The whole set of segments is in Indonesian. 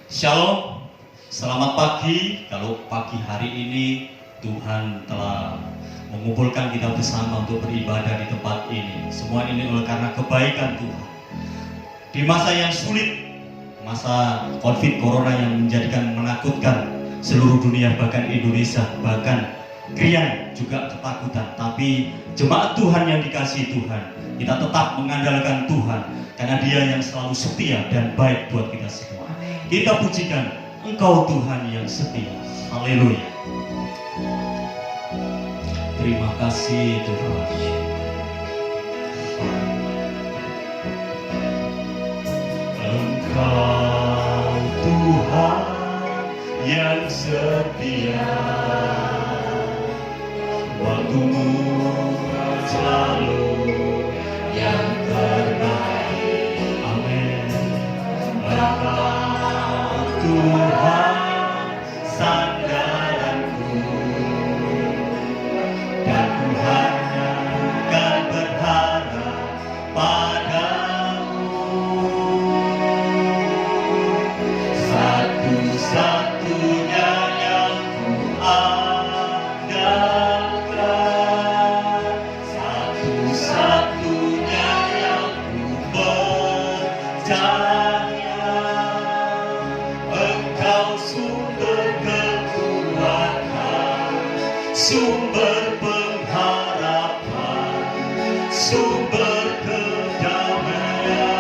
Shalom, selamat pagi. Kalau pagi hari ini Tuhan telah mengumpulkan kita bersama untuk beribadah di tempat ini. Semua ini oleh karena kebaikan Tuhan. Di masa yang sulit, masa COVID Corona yang menjadikan menakutkan seluruh dunia, bahkan Indonesia, bahkan Krian juga ketakutan. Tapi jemaat Tuhan yang dikasihi Tuhan, kita tetap mengandalkan Tuhan karena Dia yang selalu setia dan baik buat kita semua. Kita pujikan Engkau Tuhan yang setia. Haleluya. Terima kasih Tuhan. Engkau Tuhan yang setia, waktumu selalu yang terbaik. Amin. Engkau Tuhan sandaranku, dan ku hanya akan berharap padamu. Satu-satunya yang ku andalkan, satu-satunya yang ku percaya. Sumber pengharapan, sumber kedamaian,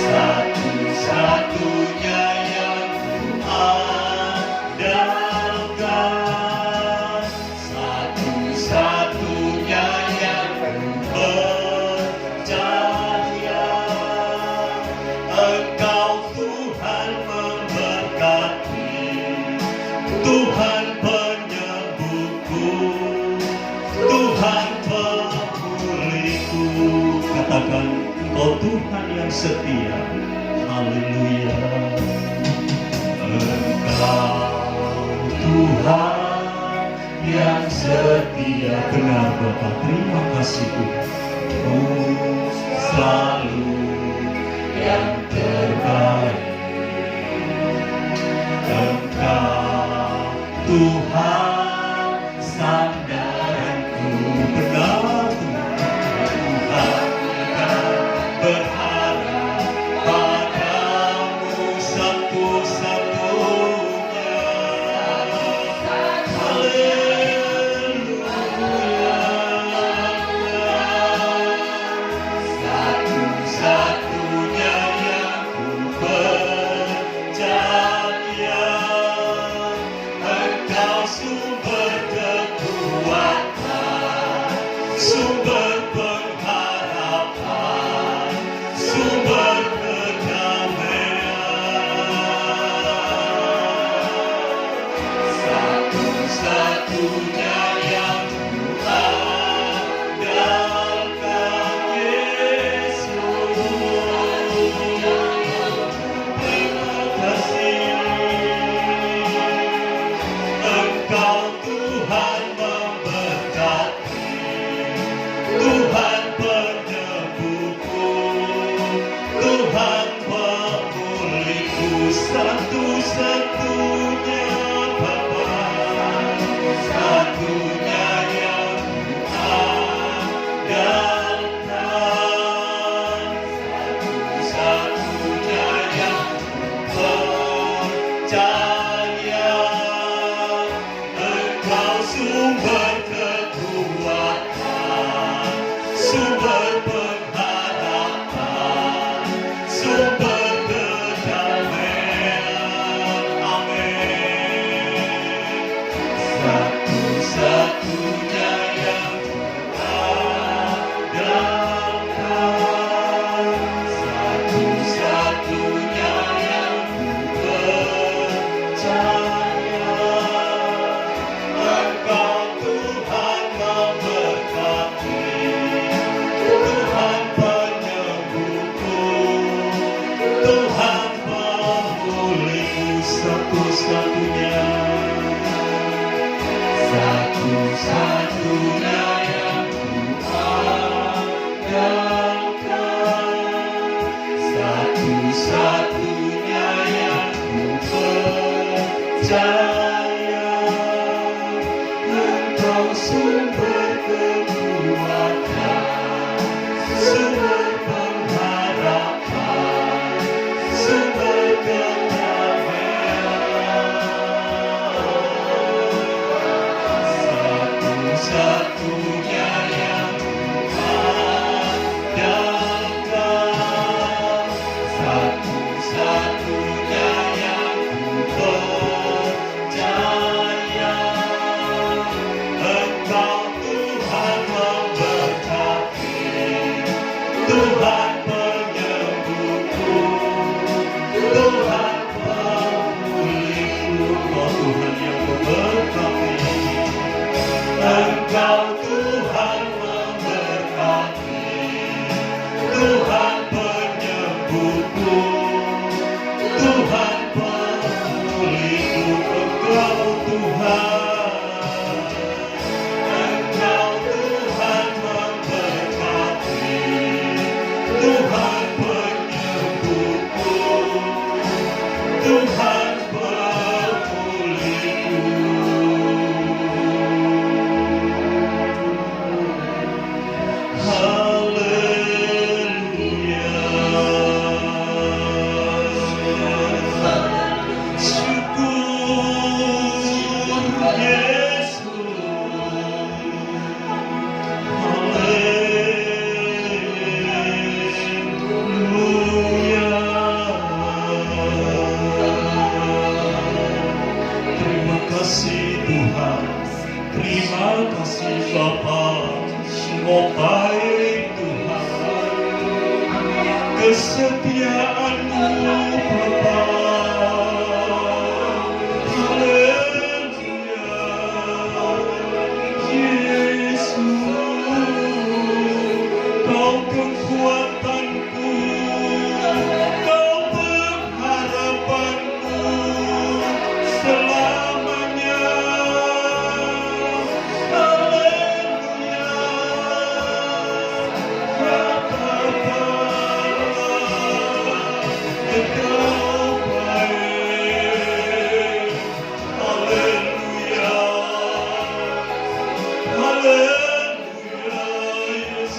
satu-satunya yang ku andalkan, satu-satunya yang ku percaya. Engkau Tuhan memberkati, Tuhan penyembuhku, Tuhan pemulihku. Katakan, Engkau Tuhan yang setia. Haleluya. Engkau Tuhan yang setia. Benar Bapa, terima kasih Tuhan. Selalu yang terbaik. Engkau Tuhan sandaranku, benar Tuhan akan berharap padamu satu-satunya. Haleluya. Satu-satunya yang ku percaya. Sumber kekuatan, sumber pengharapan, sumber kedamaian, satu-satunya yang ku andalkan, Yesus. Terima kasih. Engkau Tuhan memberkati, Tuhan penyembuhku, Tuhan pemulihku, satu-satunya Bapa, satunya yang ku andalkan, satu-satunya yang ku percaya. Sumber kekuatan, sumber pengharapan, sumber kedamaian. Amin. Satu-satunya yang ku andalkan, satu-satunya yang ku percaya. Satu-satunya, satu-satunya yang ku andalkan, sumber kekuatan, sumber pengharapan, sumber kedamaian. Satu-satunya yang kuandalkan, satu-satunya yang ku percaya. Engkau Tuhan memberkati, Tuhan penyembuhku, Tuhan pemulihku. Oh Tuhan yang memberkati, Engkau Tuhan memberkati, Tuhan penyembuhku, Tuhan pemulihku. Engkau Tuhan, Engkau Tuhan memberkati, Tuhan penyembuhku, Tuhan pemulihku. Terima kasih Tuhan, terima kasih Bapa, sungguh baik Tuhan, kesetiaan-Mu Bapa. Haleluya, Yesus, Kau kekuatanku, Kau pengharapanku selamanya. Haleluya, ya Bapa, Engkau baik. Haleluya, haleluya, Yesus,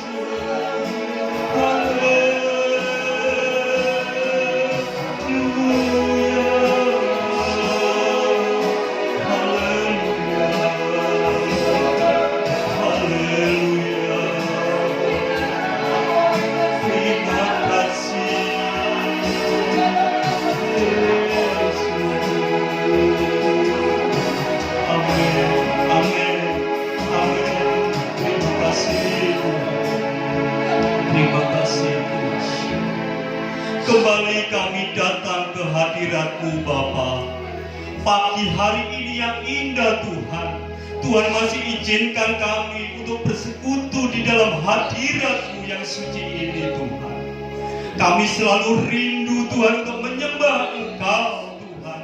terima kasih Tuhan. Kembali kami datang ke hadirat-Mu Bapa. Pagi hari ini yang indah Tuhan, Tuhan masih izinkan kami untuk bersekutu di dalam hadirat-Mu yang suci ini Tuhan. Kami selalu rindu Tuhan untuk menyembah Engkau Tuhan.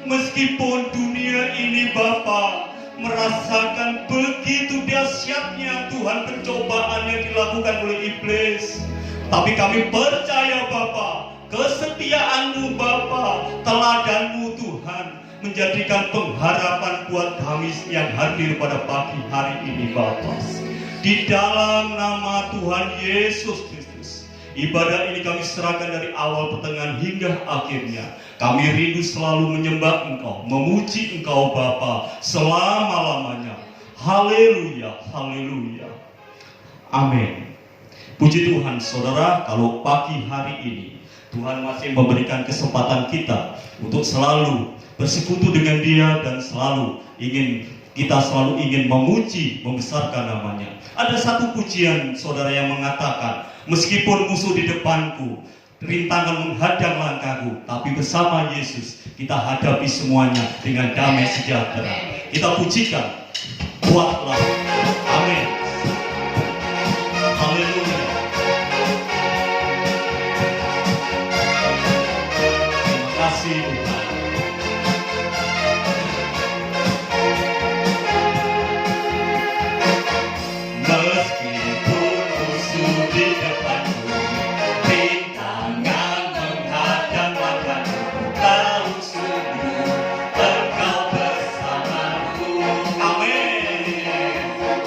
Meskipun dunia ini Bapa merasakan begitu dahsyatnya Tuhan pencobaan yang dilakukan oleh iblis, tapi kami percaya Bapa, kesetiaan-Mu Bapa, teladan-Mu Tuhan menjadikan pengharapan buat kami yang hadir pada pagi hari ini Bapa. Di dalam nama Tuhan Yesus Kristus, ibadah ini kami serahkan dari awal, pertengahan hingga akhirnya. Kami rindu selalu menyembah Engkau, memuji Engkau Bapa selama-lamanya. Haleluya, haleluya. Amin. Puji Tuhan saudara, kalau pagi hari ini Tuhan masih memberikan kesempatan kita untuk selalu bersekutu dengan Dia dan kita selalu ingin memuji, membesarkan namanya. Ada satu pujian saudara yang mengatakan, meskipun musuh di depanku, rintangan menghadang langkahku, tapi bersama Yesus kita hadapi semuanya dengan damai sejahtera. Kita pujikan, kuatlah. Amin. Haleluya. Terima kasih Tuhan. Meskipun musuh di depanku, rintangan menghadang langkahku, tahu sungguh Engkau bersamaku. Amin.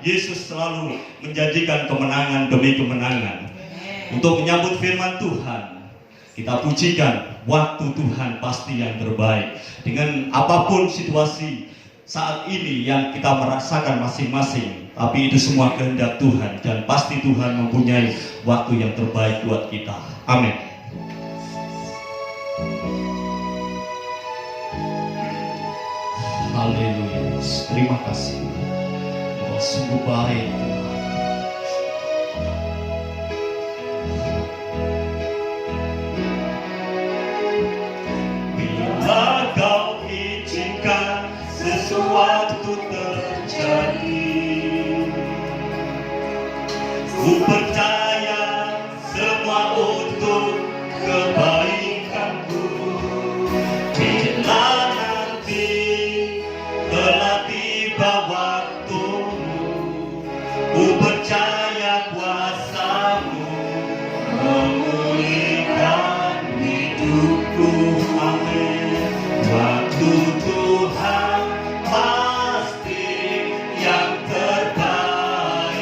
Yesus selalu menjanjikan kemenangan demi kemenangan. Untuk menyambut firman Tuhan, kita pujikan, waktu Tuhan pasti yang terbaik. Dengan apapun situasi saat ini yang kita merasakan masing-masing, tapi itu semua kehendak Tuhan, dan pasti Tuhan mempunyai waktu yang terbaik buat kita. Amin. Haleluya. Terima kasih. Engkau sungguh baik, Tuhan. Bila Kau izinkan sesuatu terjadi, ku percaya semua untuk kebaikanku. Bila nanti telah tiba waktumu, ku percaya kuasa-Mu memulihkan hidupku. Amin. Waktu Tuhan pasti yang terbaik,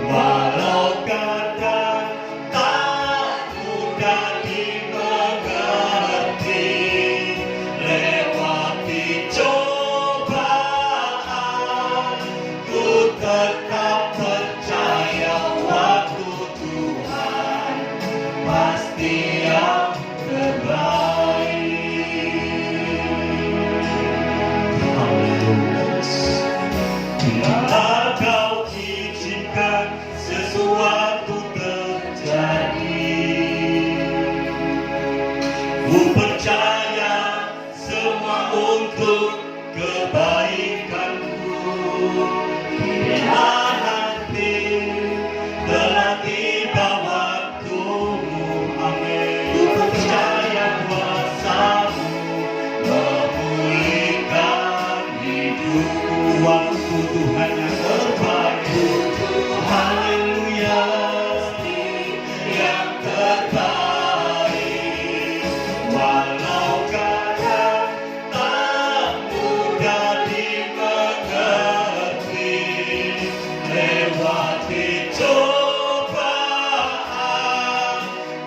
walau kadang tak mudah dimengerti. Lewati cobaan, ku tetap percaya waktu Tuhan pasti yang terbaik. Bila Kau izinkan sesuatu terjadi, ku percaya semua untuk kebaikanku. Bila nanti telah tiba waktumu, amin, ku percaya kuasa-Mu memulihkan hidupku. Waktu Tuhan yang terbaik, haleluya, yang terbaik, walau kadang tak mudah dimengerti. Lewati cobaan,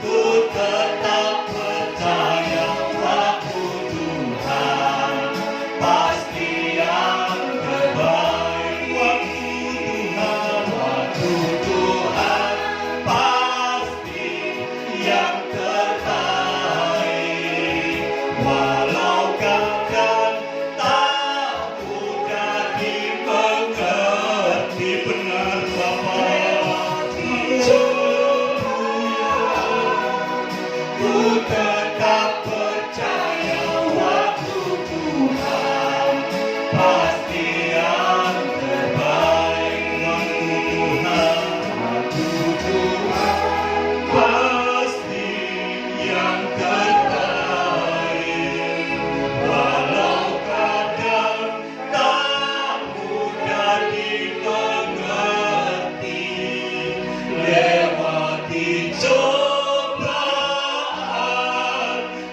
ku tetap percaya waktu Tuhan pasti yang terbaik. Waktu Tuhan pasti yang terbaik, walau kadang tak mudah dimengerti. Benar Bapa, ku tetap percaya waktu Tuhan pasti yang terbaik. Waktu Tuhan pasti yang terbaik, walau kadang tak mudah dimengerti. Lewati cobaan,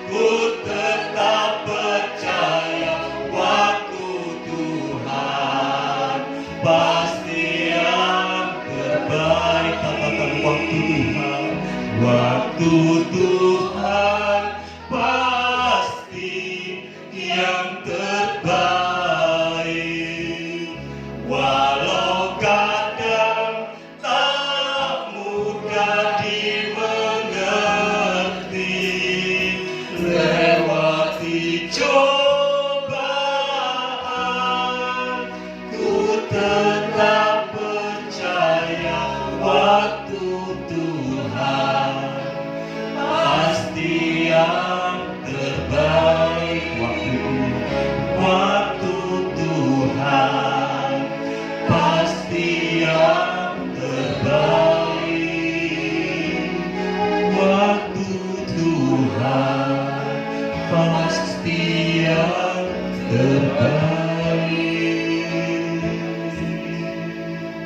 ku tetap percaya waktu Tuhan pasti yang terbaik. Katakan waktu Tuhan, waktu Tuhan pasti yang terbaik, walau kadang tak mudah dimengerti. Lewati cobaan, ku tetap percaya waktu Tuhan pasti yang terbaik. Waktu Tuhan pasti yang terbaik, waktu Tuhan pasti yang terbaik.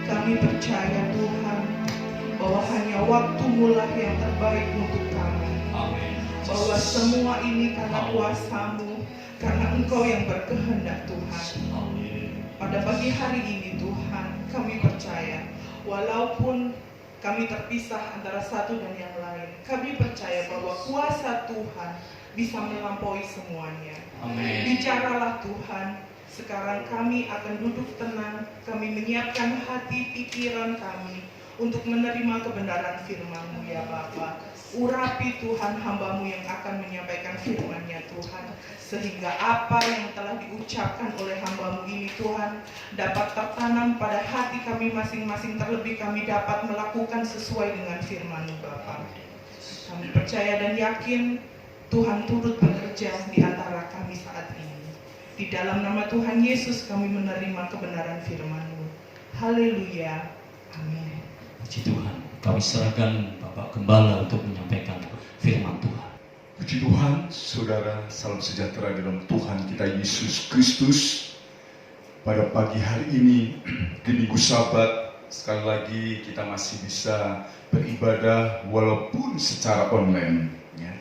Kami percaya Tuhan bahwa hanya waktu-Mu lah yang terbaik untuk kami. Amin. Bahwa semua ini karena kuasa-Mu, karena Engkau yang berkehendak Tuhan. Amin. pada pagi hari ini Tuhan, kami percaya walaupun kami terpisah antara satu dan yang lain, kami percaya bahwa kuasa Tuhan bisa melampaui semuanya. Amin. Bicaralah Tuhan, sekarang kami akan duduk tenang, kami menyiapkan hati pikiran kami untuk menerima kebenaran firman-Mu ya Bapa. Urapi Tuhan hamba-Mu yang akan menyampaikan firman-Nya Tuhan, sehingga apa yang telah diucapkan oleh hamba-Mu ini Tuhan dapat tertanam pada hati kami masing-masing, terlebih kami dapat melakukan sesuai dengan firman-Mu Bapa. Kami percaya dan yakin Tuhan turut bekerja di antara kami saat ini. Di dalam nama Tuhan Yesus kami menerima kebenaran firman-Mu. Haleluya. Amin. Puji Tuhan, kami serahkan Bapak Gembala untuk menyampaikan firman Tuhan. Puji Tuhan, saudara, salam sejahtera dalam Tuhan kita Yesus Kristus. Pada pagi hari ini, di Minggu Sabat, sekali lagi kita masih bisa beribadah walaupun secara online. Ya.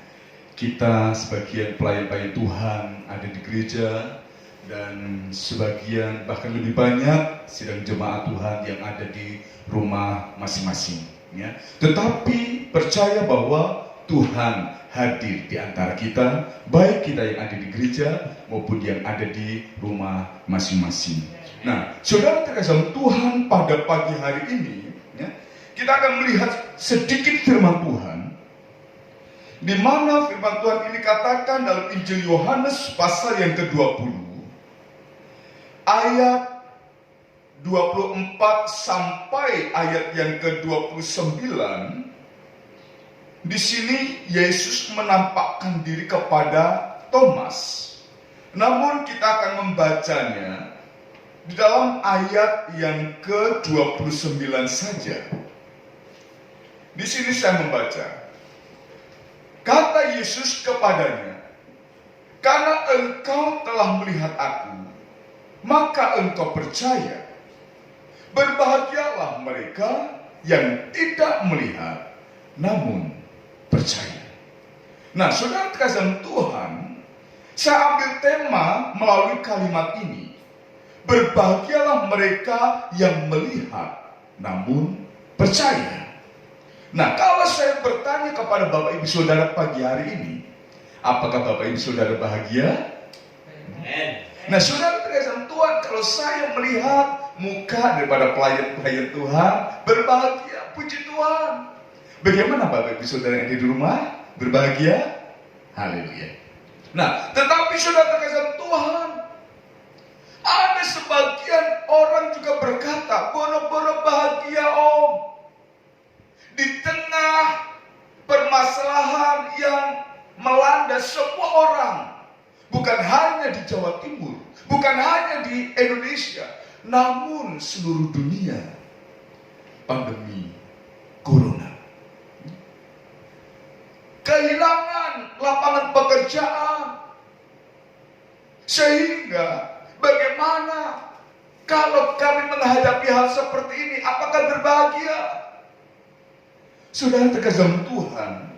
Kita sebagian pelayan-pelayan Tuhan ada di gereja, dan sebagian bahkan lebih banyak sidang jemaat Tuhan yang ada di rumah masing-masing. Ya. Tetapi percaya bahwa Tuhan hadir di antara kita, baik kita yang ada di gereja maupun yang ada di rumah masing-masing. Nah, saudara terkasih Tuhan, pada pagi hari ini, ya, kita akan melihat sedikit firman Tuhan, di mana firman Tuhan ini katakan dalam Injil Yohanes pasal yang ke-20, ayat 24 sampai ayat yang ke-29. Di sini Yesus menampakkan diri kepada Thomas. Namun kita akan membacanya di dalam ayat yang ke-29 saja. Di sini saya membaca. Kata Yesus kepadanya, "Karena engkau telah melihat aku, maka engkau percaya. Berbahagialah mereka yang tidak melihat, namun percaya." Nah, saudara terkasih Tuhan, saya ambil tema melalui kalimat ini. Berbahagialah mereka yang melihat, namun percaya. Nah, kalau saya bertanya kepada Bapak Ibu Saudara pagi hari ini, apakah Bapak Ibu Saudara bahagia? Nah, saudara terkasih Tuhan, kalau saya melihat muka daripada pelayan-pelayan Tuhan, berbahagia, puji Tuhan. Bagaimana Bapak Ibu Saudara yang ada di rumah? Berbahagia? Haleluya. Nah, tetapi saudara terkasih Tuhan, ada sebagian orang juga berkata, boro-boro bahagia om. Di tengah permasalahan yang melanda semua orang, bukan hanya di Jawa Timur, bukan hanya di Indonesia, namun seluruh dunia, pandemi Corona. Kehilangan lapangan pekerjaan. Sehingga bagaimana kalau kami menghadapi hal seperti ini? Apakah berbahagia? Saudara terkasih Tuhan,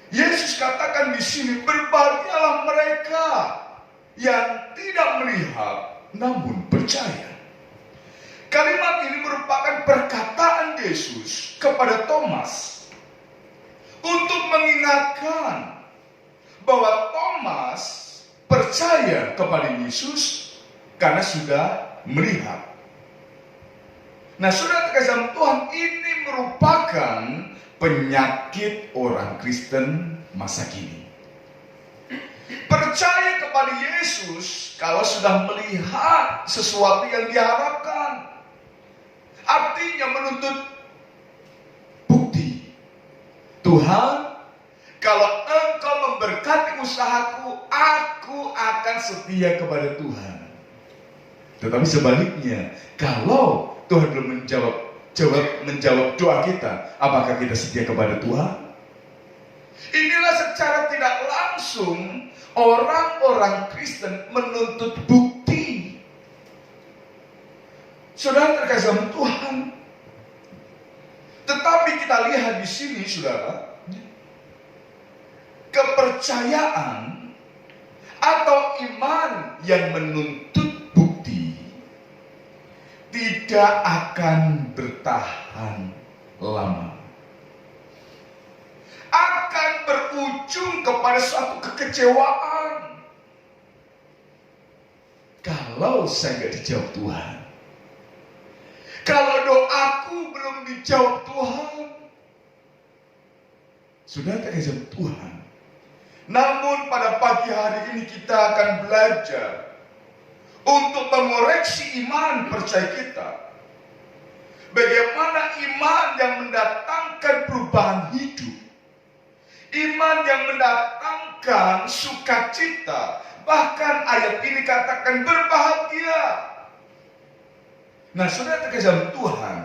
Yesus katakan di sini, berbahagialah mereka yang tidak melihat namun percaya. Kalimat ini merupakan perkataan Yesus kepada Thomas untuk mengingatkan bahwa Thomas percaya kepada Yesus karena sudah melihat. Nah, saudara terkasih Tuhan, ini merupakan penyakit orang Kristen masa kini. Percaya kepada Yesus kalau sudah melihat sesuatu yang diharapkan. Artinya menuntut bukti. Tuhan, kalau engkau memberkati usahaku, aku akan setia kepada Tuhan. Tetapi sebaliknya, kalau Tuhan belum menjawab doa kita, apakah kita setia kepada Tuhan? Inilah secara tidak langsung orang-orang Kristen menuntut bukti. Saudara terkasih Tuhan, tetapi kita lihat di sini, saudara, kepercayaan atau iman yang menuntut bukti tidak akan bertahan lama. Akan berujung kepada suatu kekecewaan. Kalau saya nggak dijawab Tuhan. Kalau doaku belum dijawab Tuhan. Sudah terjawab Tuhan. Namun pada pagi hari ini kita akan belajar untuk mengoreksi iman percaya kita. Bagaimana iman yang mendatangkan perubahan hidup. Iman yang mendatangkan sukacita. Bahkan ayat ini katakan berbahagia. Nah, saudara terkasih Tuhan,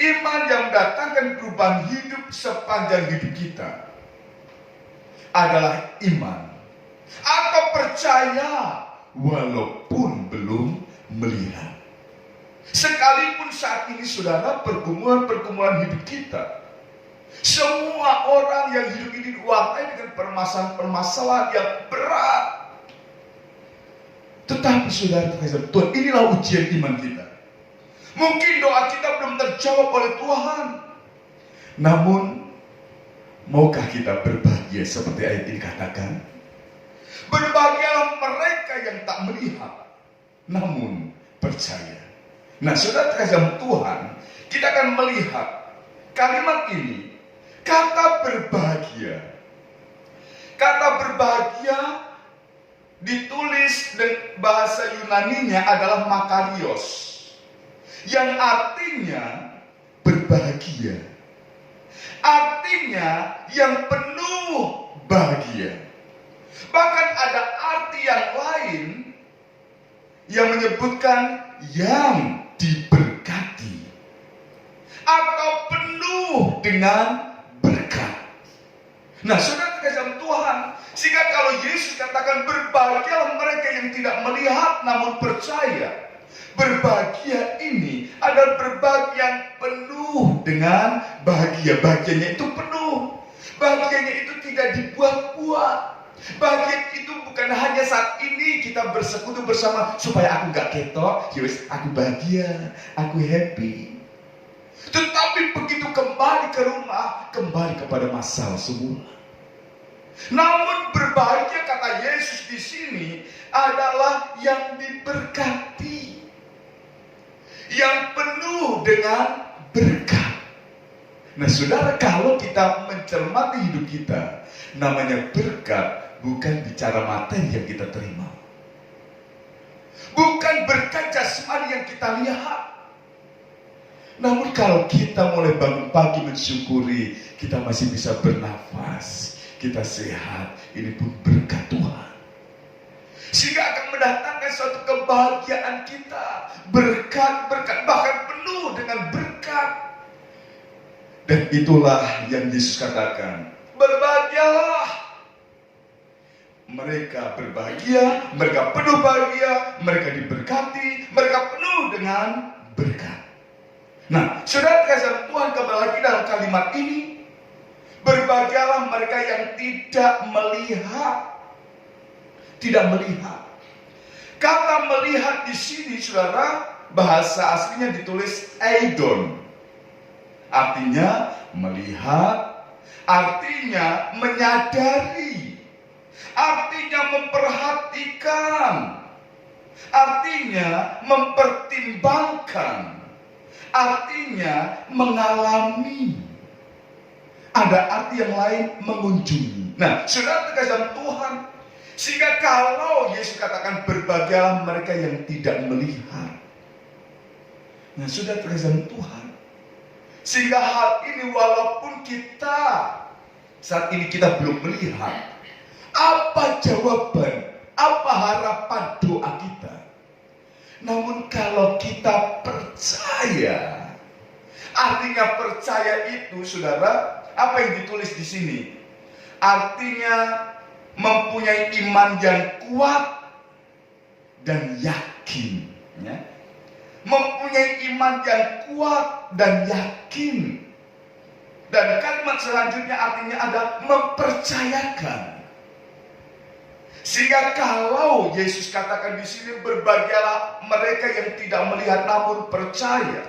iman yang mendatangkan perubahan hidup sepanjang hidup kita adalah iman atau percaya walaupun belum melihat. Sekalipun saat ini saudara pergumulan-pergumulan hidup kita, semua orang yang hidup ini diwarnai dengan permasalahan-permasalahan yang berat. Tetapi saudara terkasih Tuhan, inilah ujian iman kita. Mungkin doa kita belum terjawab oleh Tuhan. Namun, maukah kita berbahagia seperti ayat ini katakan? Berbahagialah mereka yang tak melihat, namun percaya. Nah, saudara terkasih Tuhan, kita akan melihat kalimat ini, kata berbahagia. Kata berbahagia ditulis dengan bahasa Yunaninya adalah makarios, yang artinya berbahagia. Artinya yang penuh bahagia. Bahkan ada arti yang lain yang menyebutkan yang diberkati atau penuh dengan berkat. Nah, saudara terkasih Tuhan, sehingga kalau Yesus katakan berbahagialah mereka yang tidak melihat namun percaya. Berbahagia ini adalah berbahagia yang penuh dengan bahagia. Bahagianya itu penuh. Bahagianya itu tidak dibuat-buat. Bahagia itu bukan hanya saat ini kita bersekutu bersama supaya aku gak ketok, yowes aku bahagia, aku happy. Tetapi begitu kembali ke rumah, kembali kepada masalah semula. Namun berbahagia kata Yesus di sini adalah yang diberkati, yang penuh dengan berkat. Nah, saudara, kalau kita mencermati hidup kita, namanya berkat bukan bicara materi yang kita terima, bukan berkat jasmani yang kita lihat. Namun kalau kita mulai bangun pagi mensyukuri kita masih bisa bernafas, kita sehat, ini pun berkat Tuhan. Sehingga akan mendatangkan suatu kebahagiaan kita. Berkat-berkat, bahkan penuh dengan berkat. Dan itulah yang Yesus katakan, berbahagialah. Mereka berbahagia, mereka penuh bahagia, mereka diberkati, mereka penuh dengan berkat. Nah, saudara terkasih Tuhan, kembali lagi dalam kalimat ini, berbahagialah mereka yang tidak melihat. Tidak melihat. Kata melihat di sini, saudara, bahasa aslinya ditulis eidon. Artinya melihat, artinya menyadari, artinya memperhatikan, artinya mempertimbangkan, artinya mengalami. Ada arti yang lain, mengunjungi. Nah, saudara terkasih Tuhan, sehingga kalau Yesus katakan berbahagialah mereka yang tidak melihat. Nah, sudah terkasih Tuhan, sehingga hal ini walaupun kita saat ini kita belum melihat, apa jawaban, apa harapan doa kita. Namun kalau kita percaya, artinya percaya itu, saudara, apa yang ditulis di sini? Artinya mempunyai iman yang kuat dan yakin, ya. Mempunyai iman yang kuat dan yakin. Dan kalimat selanjutnya artinya ada mempercayakan. Sehingga kalau Yesus katakan di sini, berbahagialah mereka yang tidak melihat namun percaya.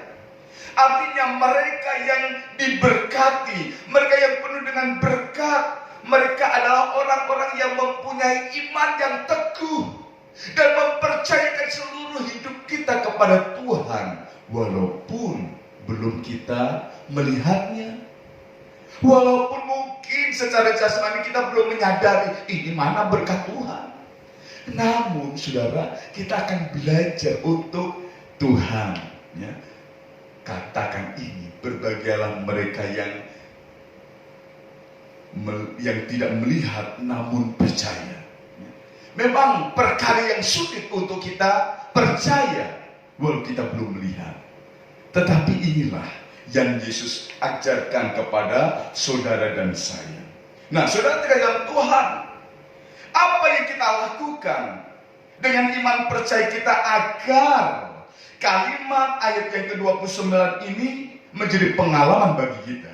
Artinya mereka yang diberkati, mereka yang penuh dengan berkat, mereka adalah orang-orang yang mempunyai iman yang teguh dan mempercayakan seluruh hidup kita kepada Tuhan, walaupun belum kita melihatnya. Walaupun mungkin secara jasmani kita belum menyadari ini mana berkat Tuhan. Namun saudara, kita akan belajar untuk Tuhan, ya. Katakan ini, berbahagialah mereka yang tidak melihat namun percaya. Memang perkara yang sulit untuk kita percaya walau kita belum melihat. Tetapi inilah yang Yesus ajarkan kepada saudara dan saya. Nah, saudara dalam Tuhan, apa yang kita lakukan dengan iman percaya kita agar kalimat ayat yang ke-29 ini menjadi pengalaman bagi kita?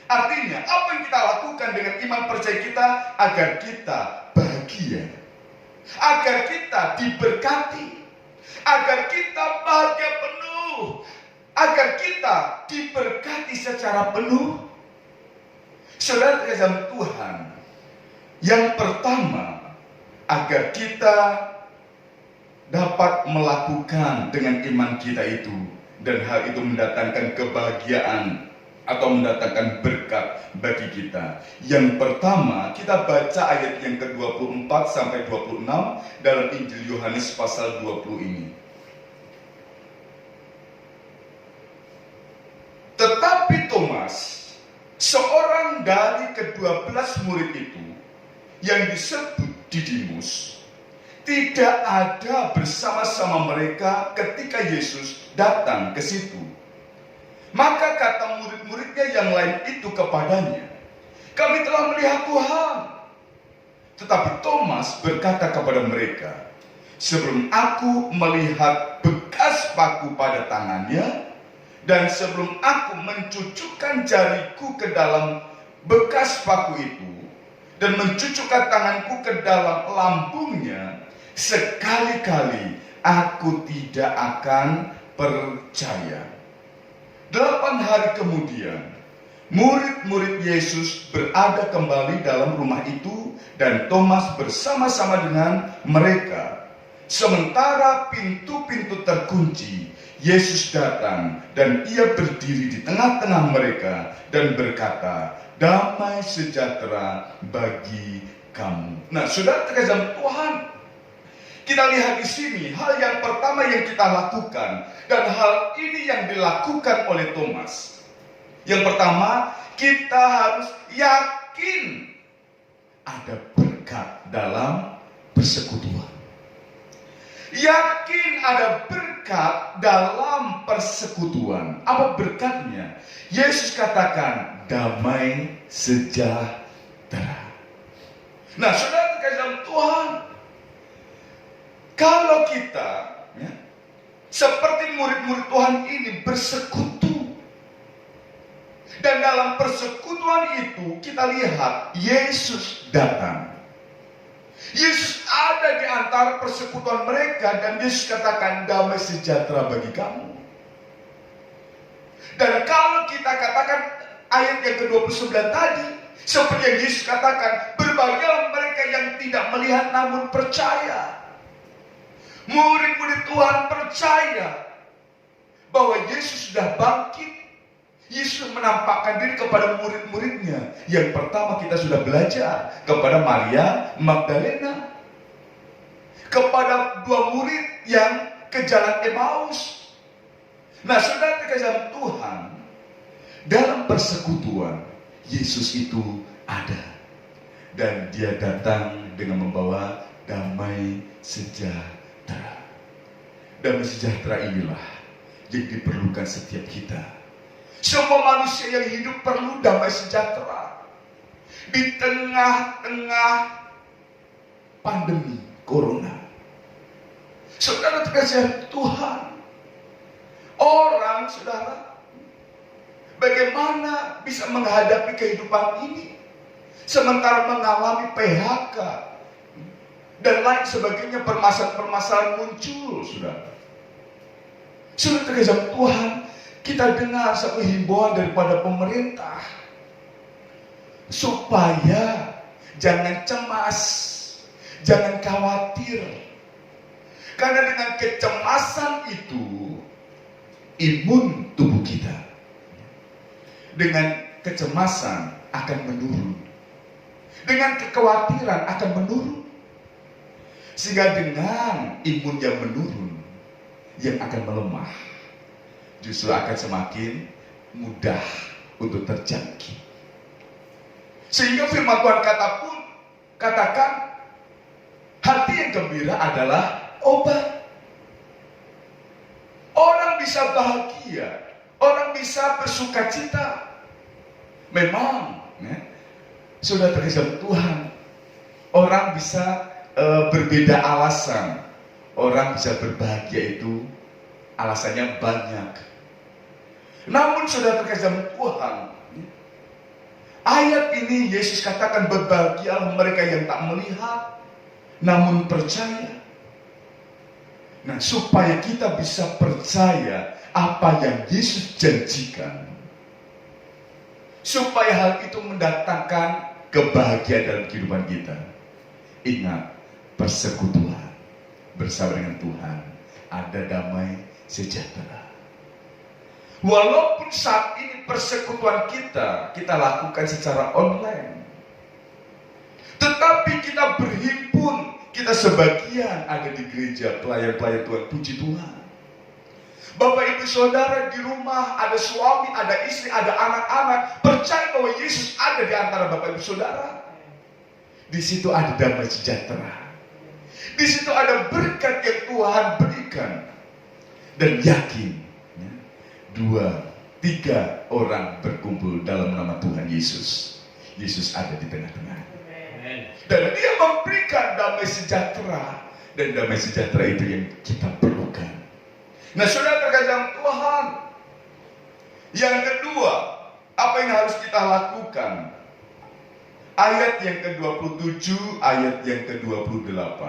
Artinya, apa yang kita lakukan dengan iman percaya kita agar kita bahagia, agar kita diberkati, agar kita bahagia penuh, agar kita diberkati secara penuh? Saudara dalam Tuhan, yang pertama, agar kita dapat melakukan dengan iman kita itu, dan hal itu mendatangkan kebahagiaan atau mendatangkan berkat bagi kita. Yang pertama, kita baca ayat yang ke-24 sampai 26 dalam Injil Yohanes pasal 20 ini. Tetapi Thomas, seorang dari ke-12 murid itu, yang disebut Didimus, tidak ada bersama-sama mereka ketika Yesus datang ke situ. Maka kata murid-muridnya yang lain itu kepadanya, "Kami telah melihat Tuhan." Tetapi Thomas berkata kepada mereka, "Sebelum aku melihat bekas paku pada tangannya, dan sebelum aku mencucukkan jariku ke dalam bekas paku itu, dan mencucukkan tanganku ke dalam lambungnya, sekali-kali aku tidak akan percaya." 8 hari kemudian, murid-murid Yesus berada kembali dalam rumah itu, dan Thomas bersama-sama dengan mereka. Sementara pintu-pintu terkunci, Yesus datang dan ia berdiri di tengah-tengah mereka dan berkata, "Damai sejahtera bagi kamu." Nah, saudara terkasih Tuhan, kita lihat di sini hal yang pertama yang kita lakukan, dan hal ini yang dilakukan oleh Thomas. Yang pertama, kita harus yakin ada berkat dalam persekutuan. Yakin ada berkat dalam persekutuan. Apa berkatnya? Yesus katakan damai sejahtera. Nah, saudara terkasih dalam Tuhan, kalau kita seperti murid-murid Tuhan ini bersekutu, dan dalam persekutuan itu kita lihat Yesus datang. Yesus ada di antara persekutuan mereka, dan Yesus katakan damai sejahtera bagi kamu. Dan kalau kita katakan ayat yang ke-29 tadi, seperti yang Yesus katakan, berbahagialah mereka yang tidak melihat namun percaya. Murid-murid Tuhan percaya bahwa Yesus sudah bangkit. Yesus menampakkan diri kepada murid-muridnya. Yang pertama kita sudah belajar kepada Maria Magdalena, kepada 2 murid yang ke jalan Emmaus. Nah, saudara terkasih Tuhan, dalam persekutuan Yesus itu ada, dan dia datang dengan membawa damai sejahtera. Damai sejahtera inilah yang diperlukan setiap kita. Semua manusia yang hidup perlu damai sejahtera. Di tengah-tengah pandemi corona, saudara terkasih Tuhan, orang, saudara, bagaimana bisa menghadapi kehidupan ini sementara mengalami PHK, dan lain sebagainya, permasalahan-permasalahan muncul, saudara. Saudara terkasih Tuhan, kita dengar satu himbauan daripada pemerintah supaya jangan cemas, jangan khawatir, karena dengan kecemasan itu imun tubuh kita dengan kecemasan akan menurun, dengan kekhawatiran akan menurun, sehingga dengan imun yang menurun, yang akan melemah, justru akan semakin mudah untuk terjangkit. Sehingga firman Tuhan katakan hati yang gembira adalah obat. Orang bisa bahagia, orang bisa bersuka cita. Memang, sudah terkasih Tuhan, orang bisa berbeda alasan. Orang bisa berbahagia itu alasannya banyak. Namun sudah terkasih Tuhan, ayat ini Yesus katakan berbahagialah mereka yang tak melihat namun percaya. Nah, supaya kita bisa percaya apa yang Yesus janjikan, supaya hal itu mendatangkan kebahagiaan dalam kehidupan kita. Ingat, persekutuan bersama dengan Tuhan ada damai sejahtera. Walaupun saat ini persekutuan kita lakukan secara online, tetapi kita berhimpun, kita sebagian ada di gereja, pelayan-pelayan Tuhan, puji Tuhan. Bapak ibu saudara di rumah, ada suami, ada istri, ada anak-anak, percaya bahwa Yesus ada di antara bapak ibu saudara. Di situ ada damai sejahtera. Di situ ada berkat yang Tuhan berikan. Dan yakin, 2-3 orang berkumpul dalam nama Tuhan Yesus, Yesus ada di tengah-tengah. Dan dia memberikan damai sejahtera. Dan damai sejahtera itu yang kita perlukan. Nah, saudara terkasih Tuhan, yang kedua, apa yang harus kita lakukan? Ayat yang ke-27, ayat yang ke-28.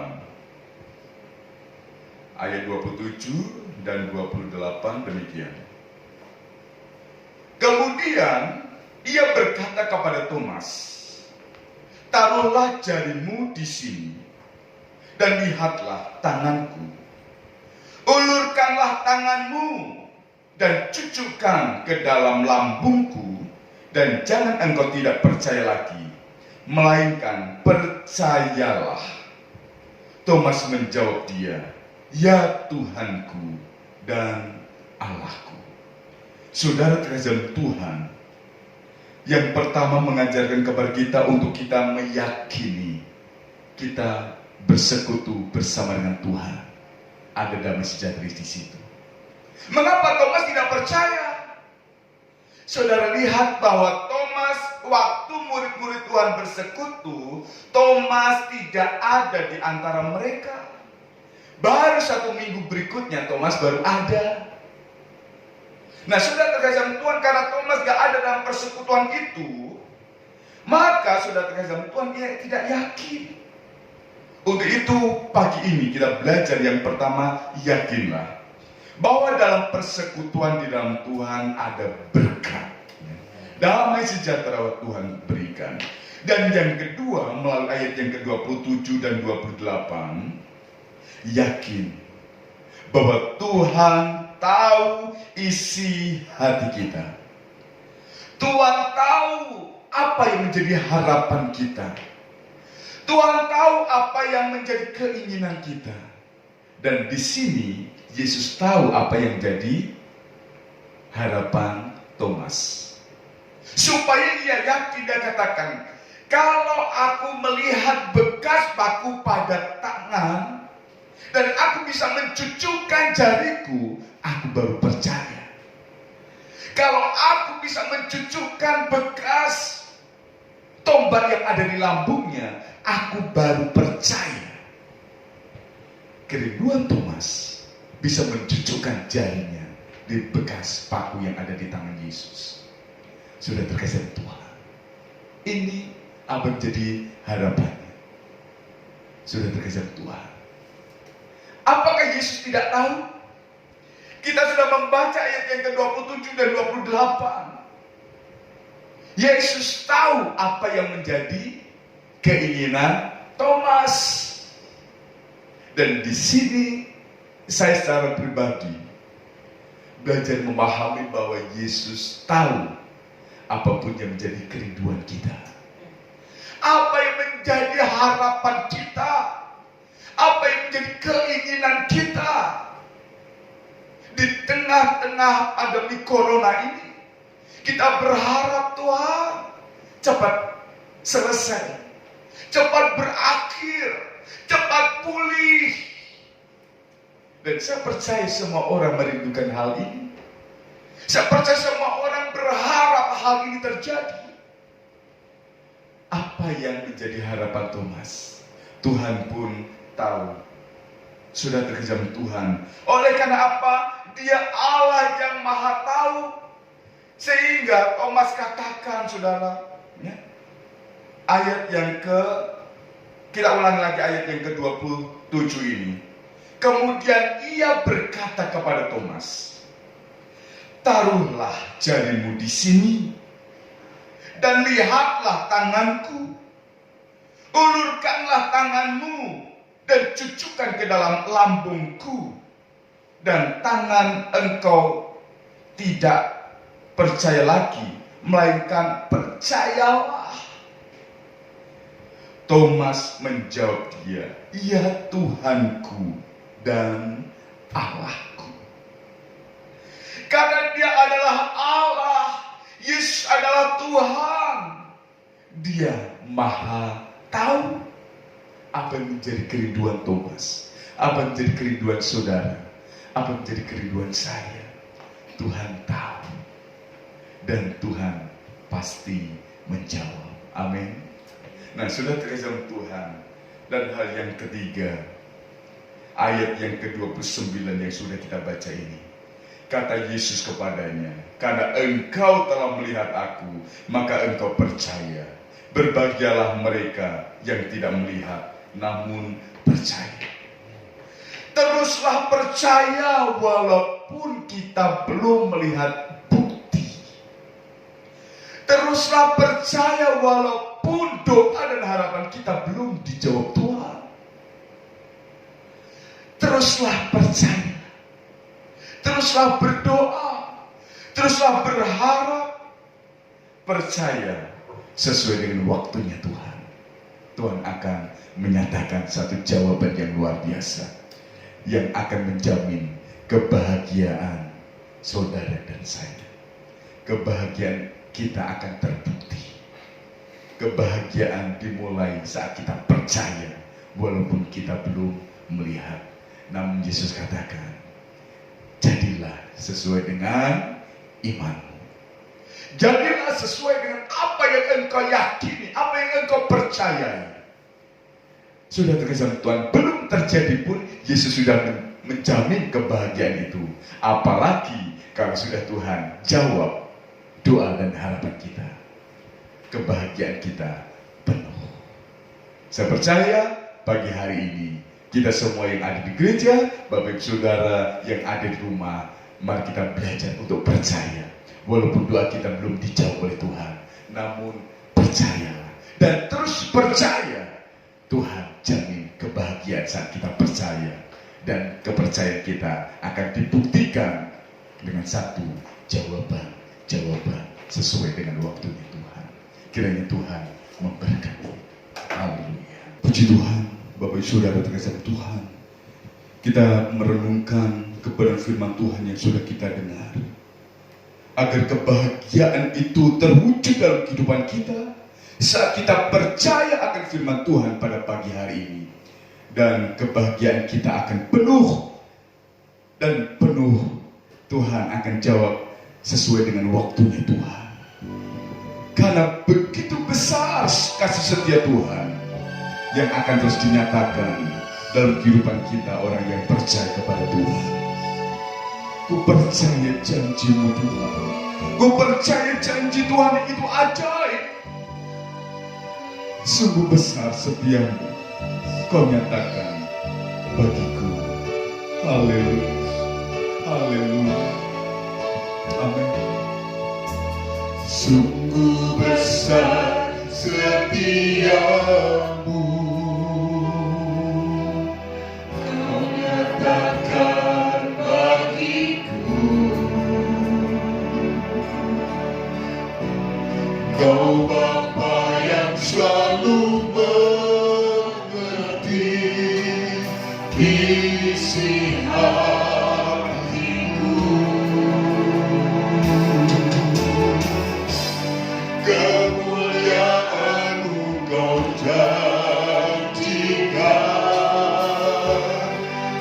Ayat 27 dan 28 demikian. Kemudian ia berkata kepada Thomas, taruhlah jarimu di sini dan lihatlah tanganku. Ulurkanlah tanganmu dan cucukkan ke dalam lambungku, dan jangan engkau tidak percaya lagi, melainkan percayalah. Thomas menjawab dia, ya Tuhanku dan Allahku. Saudara terkasih Tuhan, yang pertama mengajarkan kepada kita untuk kita meyakini kita bersekutu bersama dengan Tuhan. Ada damai sejahtera di situ. Mengapa Thomas tidak percaya? Saudara lihat bahwa Thomas, waktu murid-murid Tuhan bersekutu, Thomas tidak ada di antara mereka. Baru 1 minggu berikutnya Thomas baru ada. Nah, saudara terkasih Tuhan, karena Thomas gak ada dalam persekutuan itu, maka saudara terkasih Tuhan, dia tidak yakin. Untuk itu pagi ini kita belajar yang pertama, yakinlah bahwa dalam persekutuan di dalam Tuhan ada berkat, damai sejahtera Tuhan berikan. Dan yang kedua, melalui ayat yang ke-27 dan 28, yakin bahwa Tuhan tahu isi hati kita. Tuhan tahu apa yang menjadi harapan kita. Tuhan tahu apa yang menjadi keinginan kita. Dan di sini Yesus tahu apa yang jadi harapan Thomas. Supaya dia yakin, dia katakan, kalau aku melihat bekas paku pada tangan dan aku bisa mencucukkan jariku, aku baru percaya. Kalau aku bisa mencucukkan bekas tombak yang ada di lambungnya, aku baru percaya. Kerinduan Thomas bisa mencucukkan jarinya di bekas paku yang ada di tangan Yesus. Sudah terkesan Tuhan. Ini apa menjadi harapannya? Sudah terkejar Tuhan. Apakah Yesus tidak tahu? Kita sudah membaca ayat yang ke-27 dan 28. Yesus tahu apa yang menjadi keinginan Thomas. Dan di sini saya secara pribadi belajar memahami bahwa Yesus tahu apapun yang menjadi kerinduan kita. Apa yang menjadi harapan kita, apa yang menjadi keinginan kita di tengah-tengah pandemi corona ini. Kita berharap Tuhan cepat selesai, cepat berakhir, cepat pulih. Dan saya percaya semua orang merindukan hal ini. Saya percaya semua orang berharap hal ini terjadi. Apa yang menjadi harapan Thomas? Tuhan pun tahu. Sudah terkejam Tuhan. Oleh karena apa? Dia Allah yang maha tahu. Sehingga Thomas katakan, saudara, ya, ayat yang kita ulangi lagi ayat yang ke-27 ini. Kemudian ia berkata kepada Thomas, taruhlah jarimu di sini dan lihatlah tanganku, ulurkanlah tanganmu dan cucukkan ke dalam lambungku, dan tangan engkau tidak percaya lagi, melainkan percayalah. Thomas menjawab dia, ya Tuhanku dan Allahku. Karena dia adalah Allah, Yesus adalah Tuhan. Dia maha tahu apa yang menjadi kerinduan Thomas, apa yang menjadi kerinduan saudara, apa yang menjadi kerinduan saya. Tuhan tahu dan Tuhan pasti menjawab. Amin. Nah, sudah terkejar Tuhan. Dan hal yang ketiga, ayat yang ke-29 yang sudah kita baca ini. Kata Yesus kepadanya, karena engkau telah melihat aku, maka engkau percaya. Berbahagialah mereka yang tidak melihat, namun percaya. Teruslah percaya walaupun kita belum melihat bukti. Teruslah percaya walaupun doa dan harapan kita belum dijawab Tuhan. Teruslah percaya. Teruslah berdoa. Teruslah berharap. Percaya sesuai dengan waktunya Tuhan. Tuhan akan menyatakan satu jawaban yang luar biasa, yang akan menjamin kebahagiaan saudara dan saya. Kebahagiaan kita akan terbukti. Kebahagiaan dimulai saat kita percaya walaupun kita belum melihat. Namun Yesus katakan, jadilah sesuai dengan imanmu. Jadilah sesuai dengan apa yang engkau yakini, apa yang engkau percayai. Sudah terkesan Tuhan, belum terjadi pun Yesus sudah menjamin kebahagiaan itu. Apalagi kalau sudah Tuhan jawab doa dan harapan kita, kebahagiaan kita penuh. Saya percaya pagi hari ini kita semua yang ada di gereja, Bapak Ibu Saudara yang ada di rumah, mari kita belajar untuk percaya. Walaupun doa kita belum dijawab oleh Tuhan, namun percayalah dan terus percaya. Tuhan jamin kebahagiaan saat kita percaya, dan kepercayaan kita akan dibuktikan dengan satu jawaban sesuai dengan waktunya Tuhan. Kiranya Tuhan memberkati. Haleluya. Puji Tuhan, Bapak Ibu Saudara terkasih Tuhan. Kita merenungkan kebenaran firman Tuhan yang sudah kita dengar. Agar kebahagiaan itu terwujud dalam kehidupan kita saat kita percaya akan firman Tuhan pada pagi hari ini. Dan kebahagiaan kita akan penuh. Dan penuh Tuhan akan jawab sesuai dengan waktunya Tuhan. Karena begitu besar kasih setia Tuhan yang akan terus dinyatakan dalam kehidupan kita orang yang percaya kepada Tuhan. Ku percaya janji-Mu Tuhan. Ku percaya janji Tuhan itu ajaib. Sungguh besar setiamu, Kau nyatakan bagiku. Haleluya. Haleluya. Amin. Sungguh besar setiamu, kau nyatakan bagiku. Kau Bapa yang selalu mengerti isi hatiku. Kemuliaan-Mu Kau janjikan,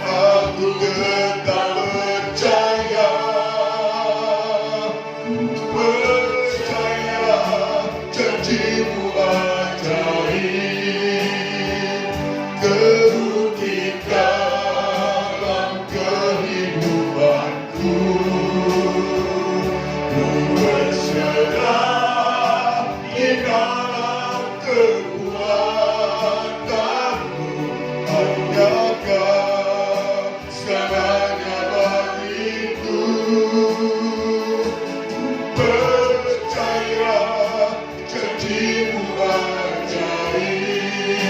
aku tetap percaya. Percaya janji-Mu ajaib, terukit dalam kehidupanku. Ku berserah di dalam kekuatan-Mu, anugerah segalanya bagiku. Percaya janji-Mu ajaib,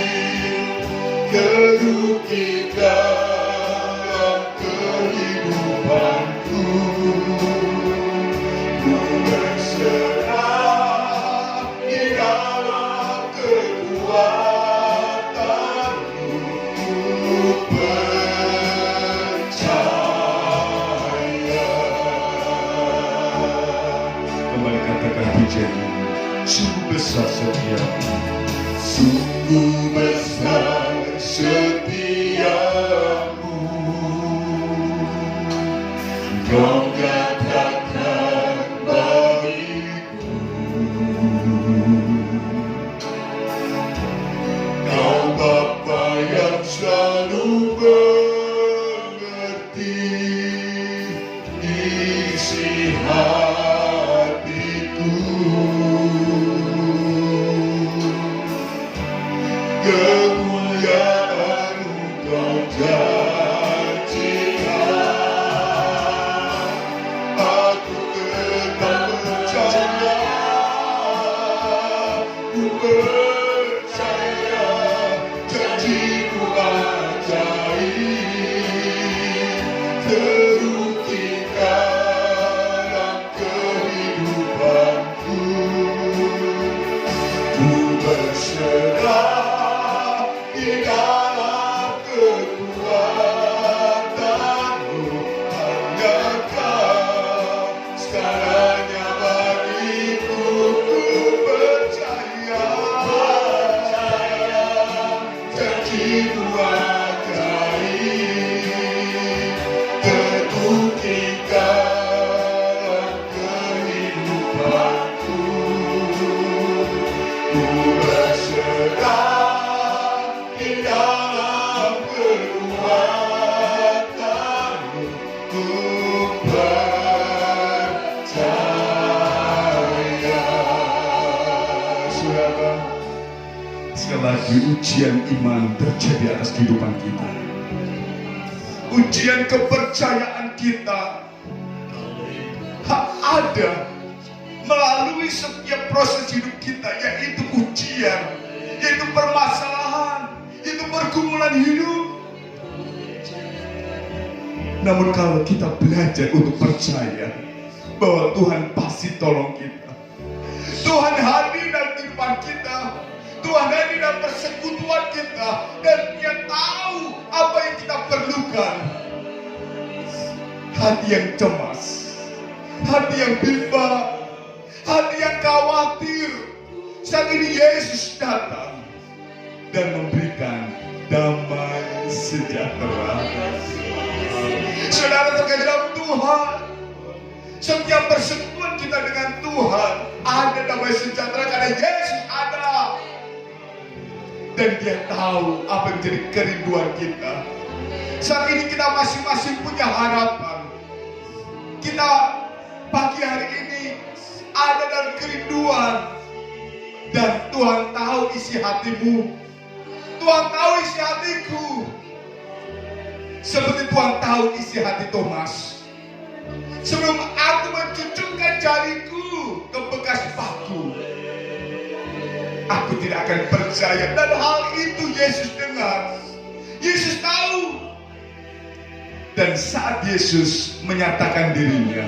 terukit dalam kehidupanku. Ku berserah di dalam kekuatan-Mu, percaya. Kembali katakan pujian-Mu. Sungguh besar setiamu, sungguh besar setiamu, Kau katakan bagiku. Kau Bapa yang selalu mengerti isi hatiku. Kemuliaan-Mu Kau janjikan, aku tetap percaya. Ku percaya janji-Mu ajaib, terukit dalam kehidupanku. Ku berserah di dalam kekuatan-Mu, hanya Kau segalanya bagiku. Ku percaya janji-Mu ajaib, terukit dalam kehidupanku. Ku berserah di dalam kekuatan-Mu, ku percaya. Saudara, sekali lagi ujian iman terjadi atas kehidupan kita. Ujian kepercayaan kita ada melalui setiap proses hidup kita, yaitu ujian, yaitu permasalahan, itu pergumulan hidup. Namun kalau kita belajar untuk percaya bahwa Tuhan pasti tolong kita, Tuhan hadir dalam kehidupan kita, Tuhan hadir dalam persekutuan kita, dan Dia tahu apa yang kita perlukan. Hati yang cemas, hati yang bimbang, hati yang khawatir, saat ini Yesus datang dan memberikan damai sejahtera. Saudara terkait dalam Tuhan, setiap persekutuan kita dengan Tuhan ada damai sejahtera karena Yesus ada. Dan Dia tahu apa yang menjadi kerinduan kita. Saat ini kita masing-masing punya harapan. Kita pagi hari ini ada dalam kerinduan, dan Tuhan tahu isi hatimu. Tuhan tahu isi hatiku. Seperti Tuhan tahu isi hati Thomas. Sebelum aku mencucukkan jariku ke bekas paku, aku tidak akan percaya. Dan hal itu Yesus dengar. Yesus tahu. Dan saat Yesus menyatakan dirinya,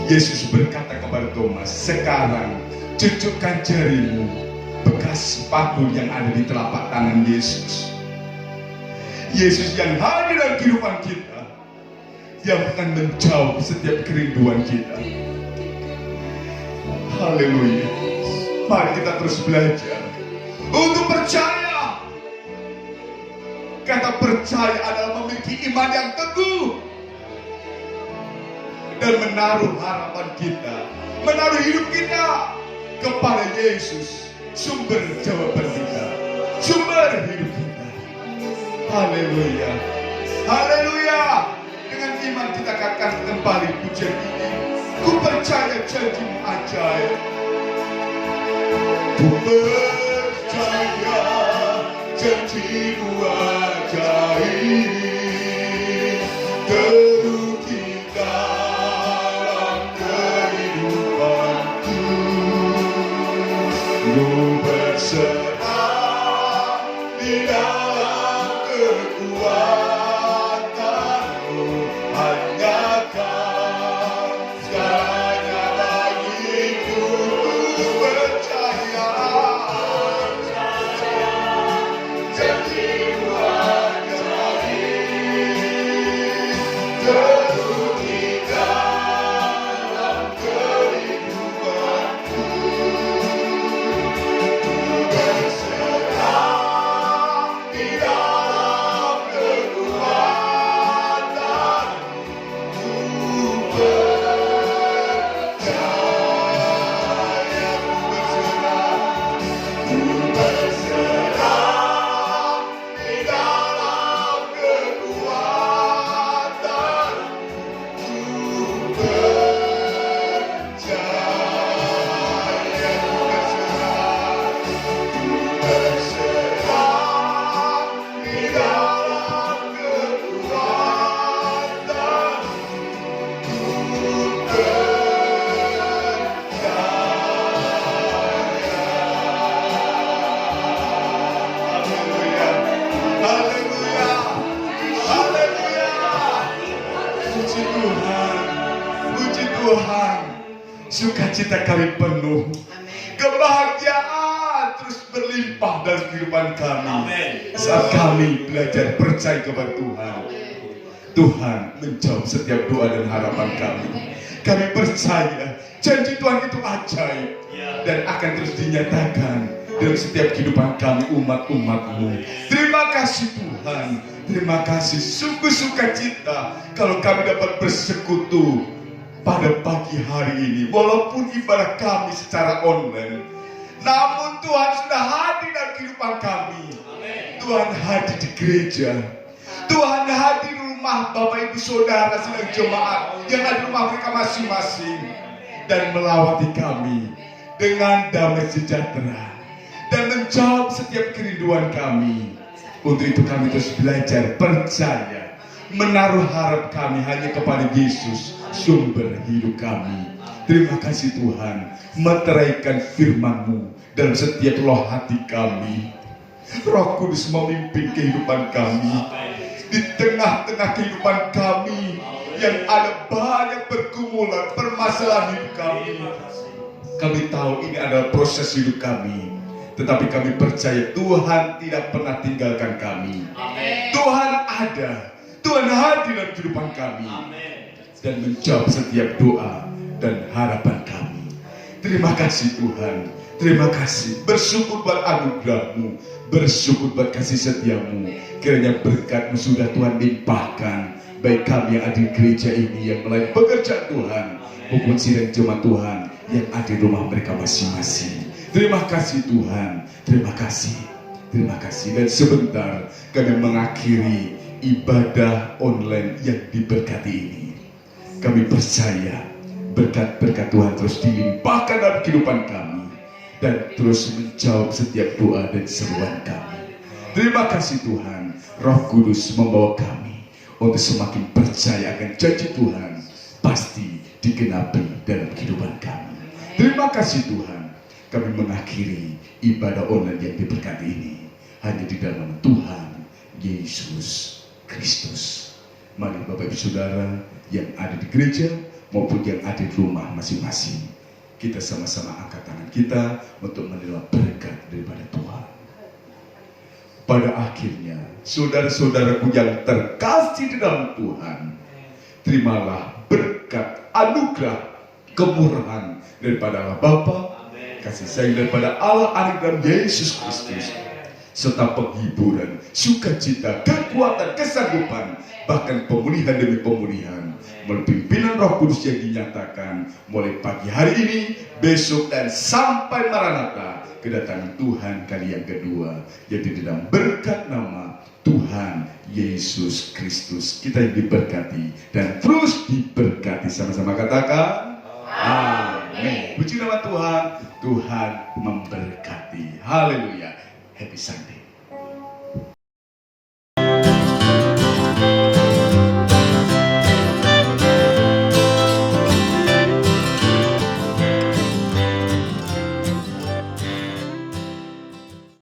Yesus berkata kepada Thomas, sekarang cucukkan jarimu bekas paku yang ada di telapak tangan Yesus. Yesus yang hadir dalam kehidupan kita, yang akan menjawab setiap kerinduan kita. Haleluya. Mari kita terus belajar untuk percaya. Kata percaya adalah memiliki iman yang teguh dan menaruh harapan kita, menaruh hidup kita kepada Yesus, sumber jawaban kita, sumber hidup kita. Haleluya. Haleluya. Dengan iman kita katakan kembali pujian ini. Ku percaya janjimu ajaib. Ku percaya janjimu ajaib. Teruji dalam kehidupanku. Ku berserah di dalam kekuatanmu. Hanya kau segalanya bagiku. Ku percaya janjimu ajaib. Teruji dalam kehidupanku. Berserah di dalam kekuatanmu. Ku percaya. Ku berserah di dalam kekuatanmu. Ku percaya. Berserah di dalam kekuatanmu. Haleluya. Haleluya. Haleluya. Puji Tuhan. Puji Tuhan. Sukacita kami penuh. Kebahagiaan terus berlimpah dalam kehidupan kami. Amin. Saat kami belajar percaya kepada Tuhan. Tuhan menjawab setiap doa dan harapan kami. Kami percaya janji Tuhan itu ajaib dan akan terus dinyatakan dalam setiap kehidupan kami umat-umat-Mu. Terima kasih Tuhan. Terima kasih. Sungguh sukacita kalau kami dapat bersekutu pada pagi hari ini. Walaupun ibadah kami secara online, namun Tuhan sudah hadir dalam kehidupan kami. Tuhan hadir di gereja. Tuhan hadir di rumah Bapak Ibu Saudara sedang jemaat yang ada di rumah mereka masing-masing dan melawati kami dengan damai sejahtera dan menjawab setiap kerinduan kami. Untuk itu kami terus belajar percaya, menaruh harap kami hanya kepada Yesus, sumber hidup kami. Terima kasih Tuhan, meteraikan firman-Mu dalam setiap loh hati kami. Roh Kudus memimpin kehidupan kami. Di tengah-tengah kehidupan kami yang ada banyak pergumulan, permasalahan hidup kami. Kami tahu ini adalah proses hidup kami, tetapi kami percaya Tuhan tidak pernah tinggalkan kami. Tuhan ada, Tuhan hadir dalam kehidupan kami dan menjawab setiap doa dan harapan kami. Terima kasih Tuhan. Terima kasih. Bersyukur buat anugerah-Mu, bersyukur buat kasih setia-Mu. Kiranya berkat-Mu sudah Tuhan limpahkan baik kami yang ada di gereja ini yang melayani pekerjaan Tuhan maupun sidang jemaat Tuhan yang ada di rumah mereka masing-masing. Terima kasih Tuhan. Terima kasih. Terima kasih. Dan sebentar kami mengakhiri ibadah online yang diberkati ini. Kami percaya berkat-berkat Tuhan terus dilimpahkan dalam kehidupan kami dan terus menjawab setiap doa dan seruan kami. Terima kasih Tuhan, Roh Kudus membawa kami untuk semakin percaya akan janji Tuhan pasti digenapi dalam kehidupan kami. Terima kasih Tuhan, kami mengakhiri ibadah online yang diberkati ini hanya di dalam Tuhan Yesus Kristus. Mari Bapak Ibu Saudara yang ada di gereja maupun yang ada di rumah masing-masing, kita sama-sama angkat tangan kita untuk menerima berkat daripada Tuhan. Pada akhirnya, saudara-saudaraku yang terkasih di dalam Tuhan, terimalah berkat, anugerah, kemurahan daripada Allah Bapa, kasih sayang daripada Allah Anak dan Yesus Kristus, serta penghiburan, sukacita, kekuatan, kesanggupan, bahkan pemulihan demi pemulihan, melalui pimpinan Roh Kudus yang dinyatakan mulai pagi hari ini, besok, dan sampai Maranatha, kedatangan Tuhan kali yang kedua, yaitu dalam berkat nama Tuhan Yesus Kristus. Kita yang diberkati dan terus diberkati, sama-sama katakan amin. Puji nama Tuhan, Tuhan memberkati. Haleluya. Happy Sunday.